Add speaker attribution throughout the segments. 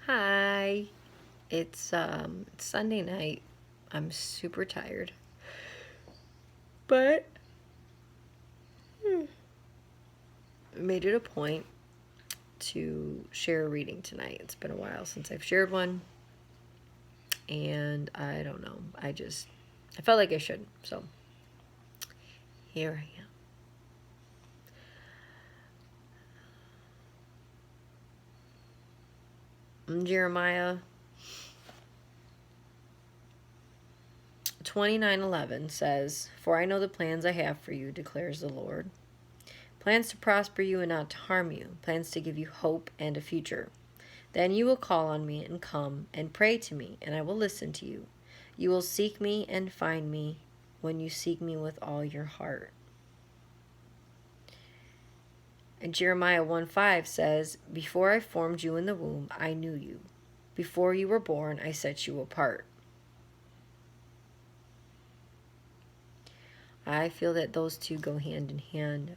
Speaker 1: Hi. It's Sunday night. I'm super tired. But I made it a point to share a reading tonight. It's been a while since I've shared one, and I don't know. I felt like I should. So, here I am. Jeremiah 29:11 says, "For I know the plans I have for you, declares the Lord. Plans to prosper you and not to harm you, plans to give you hope and a future. Then you will call on me and come and pray to me, and I will listen to you. You will seek me and find me when you seek me with all your heart." And Jeremiah 1:5 says, "Before I formed you in the womb, I knew you. Before you were born, I set you apart." I feel that those two go hand in hand.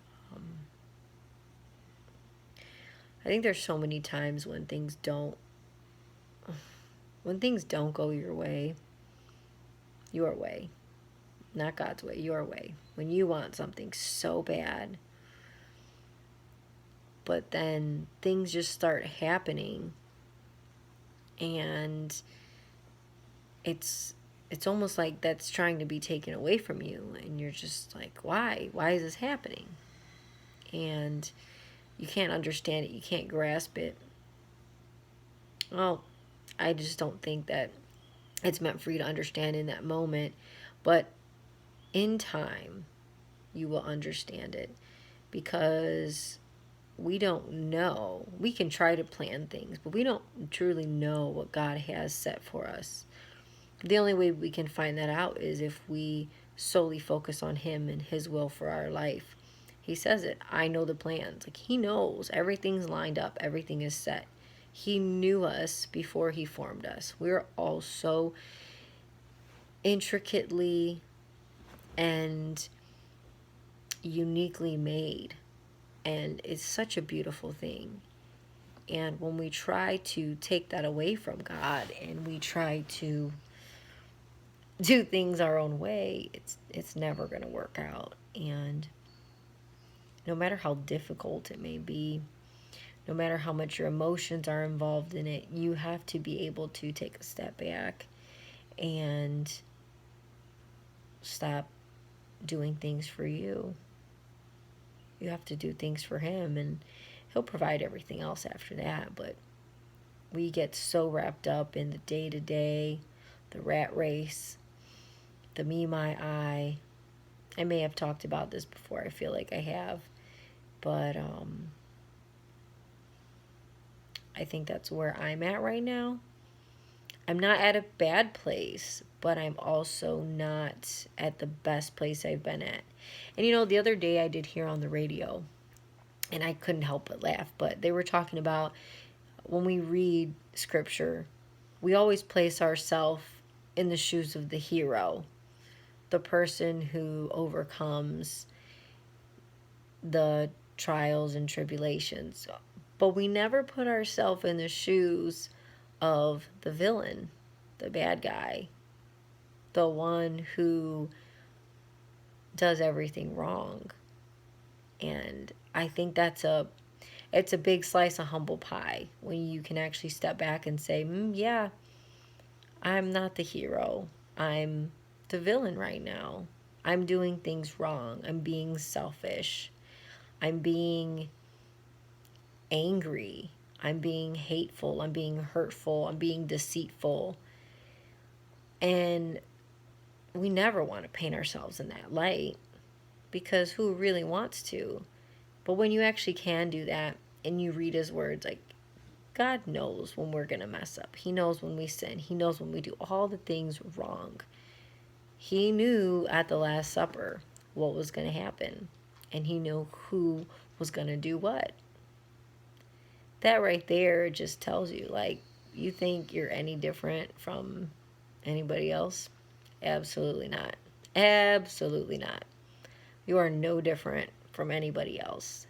Speaker 1: I think there's so many times when things don't go your way, not God's way, your way. When you want something so bad, but then things just start happening, and it's almost like that's trying to be taken away from you, and you're just like, why is this happening? And you can't understand it, you can't grasp it. Well, I just don't think that it's meant for you to understand in that moment, but in time you will understand it, because we don't know. We can try to plan things, but we don't truly know what God has set for us. The only way we can find that out is if we solely focus on Him and His will for our life. He says it, I know the plans. Like, He knows everything's lined up, everything is set. He knew us before He formed us. We're all so intricately and uniquely made, and it's such a beautiful thing. And when we try to take that away from God and we try to do things our own way, it's never going to work out. And no matter how difficult it may be, no matter how much your emotions are involved in it, you have to be able to take a step back and stop doing things for you. You have to do things for Him, and He'll provide everything else after that. But we get so wrapped up in the day-to-day, the rat race, the me, my, I may have talked about this before. I feel like I have. But I think that's where I'm at right now. I'm not at a bad place, but I'm also not at the best place I've been at. And the other day I did hear on the radio, and I couldn't help but laugh, but they were talking about when we read scripture, we always place ourselves in the shoes of the hero, the person who overcomes the trials and tribulations. But we never put ourselves in the shoes of the villain, the bad guy, the one who does everything wrong. And I think it's a big slice of humble pie when you can actually step back and say, yeah, I'm not the hero. I'm the villain right now. I'm doing things wrong. I'm being selfish. I'm being angry. I'm being hateful. I'm being hurtful. I'm being deceitful. And we never want to paint ourselves in that light, because who really wants to? But when you actually can do that and you read His words, like, God knows when we're going to mess up. He knows when we sin. He knows when we do all the things wrong. He knew at the Last Supper what was going to happen, and He knew who was going to do what. That right there just tells you, like, you think you're any different from anybody else? Absolutely not. Absolutely not. You are no different from anybody else.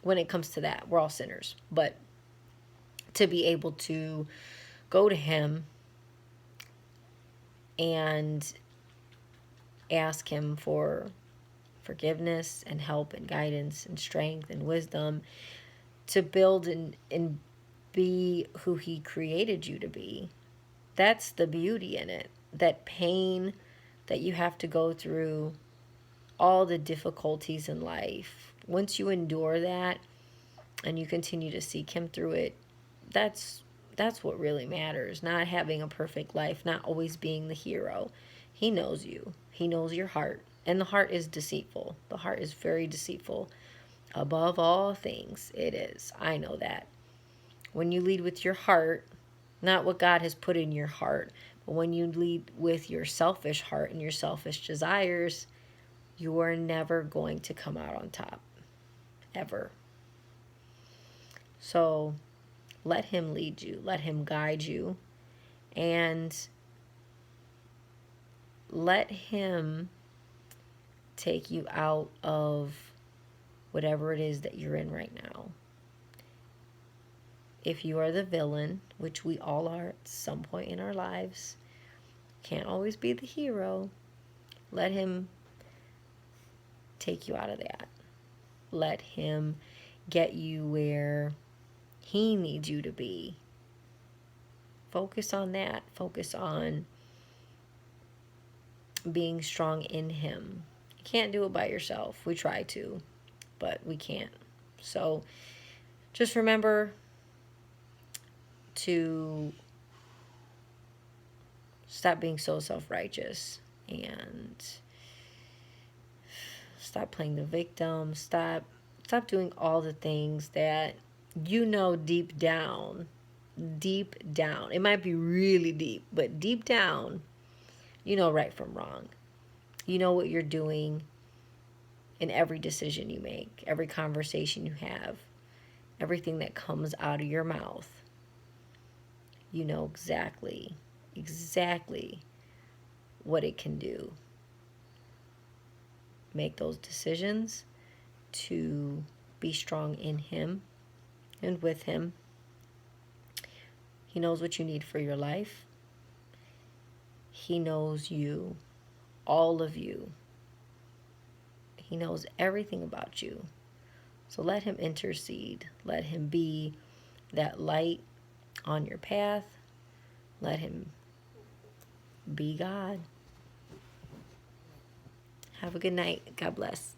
Speaker 1: When it comes to that, we're all sinners. But to be able to go to him and ask him for forgiveness and help and guidance and strength and wisdom to build and be who he created you to be. That's the beauty in it. That pain that you have to go through, all the difficulties in life, once you endure that and you continue to seek him through it, that's what really matters. Not having a perfect life, not always being the hero. He knows you. He knows your heart. And the heart is deceitful. The heart is very deceitful. Above all things, it is. I know that. When you lead with your heart, not what God has put in your heart, but when you lead with your selfish heart and your selfish desires, you are never going to come out on top. Ever. So let him lead you. Let him guide you. And let him take you out of whatever it is that you're in right now. If you are the villain, which we all are at some point in our lives, can't always be the hero, let him take you out of that. Let him get you where he needs you to be. Focus on that. Focus on being strong in him. You can't do it by yourself. We try to, but we can't. So just remember to stop being so self-righteous and stop playing the victim. Stop doing all the things that you know deep down, it might be really deep, but deep down, you know right from wrong. You know what you're doing in every decision you make, every conversation you have, everything that comes out of your mouth. You know exactly what it can do. Make those decisions to be strong in him and with him. He knows what you need for your life. He knows you, all of you. He knows everything about you. So let him intercede. Let him be that light on your path. Let him be God. Have a good night. God bless.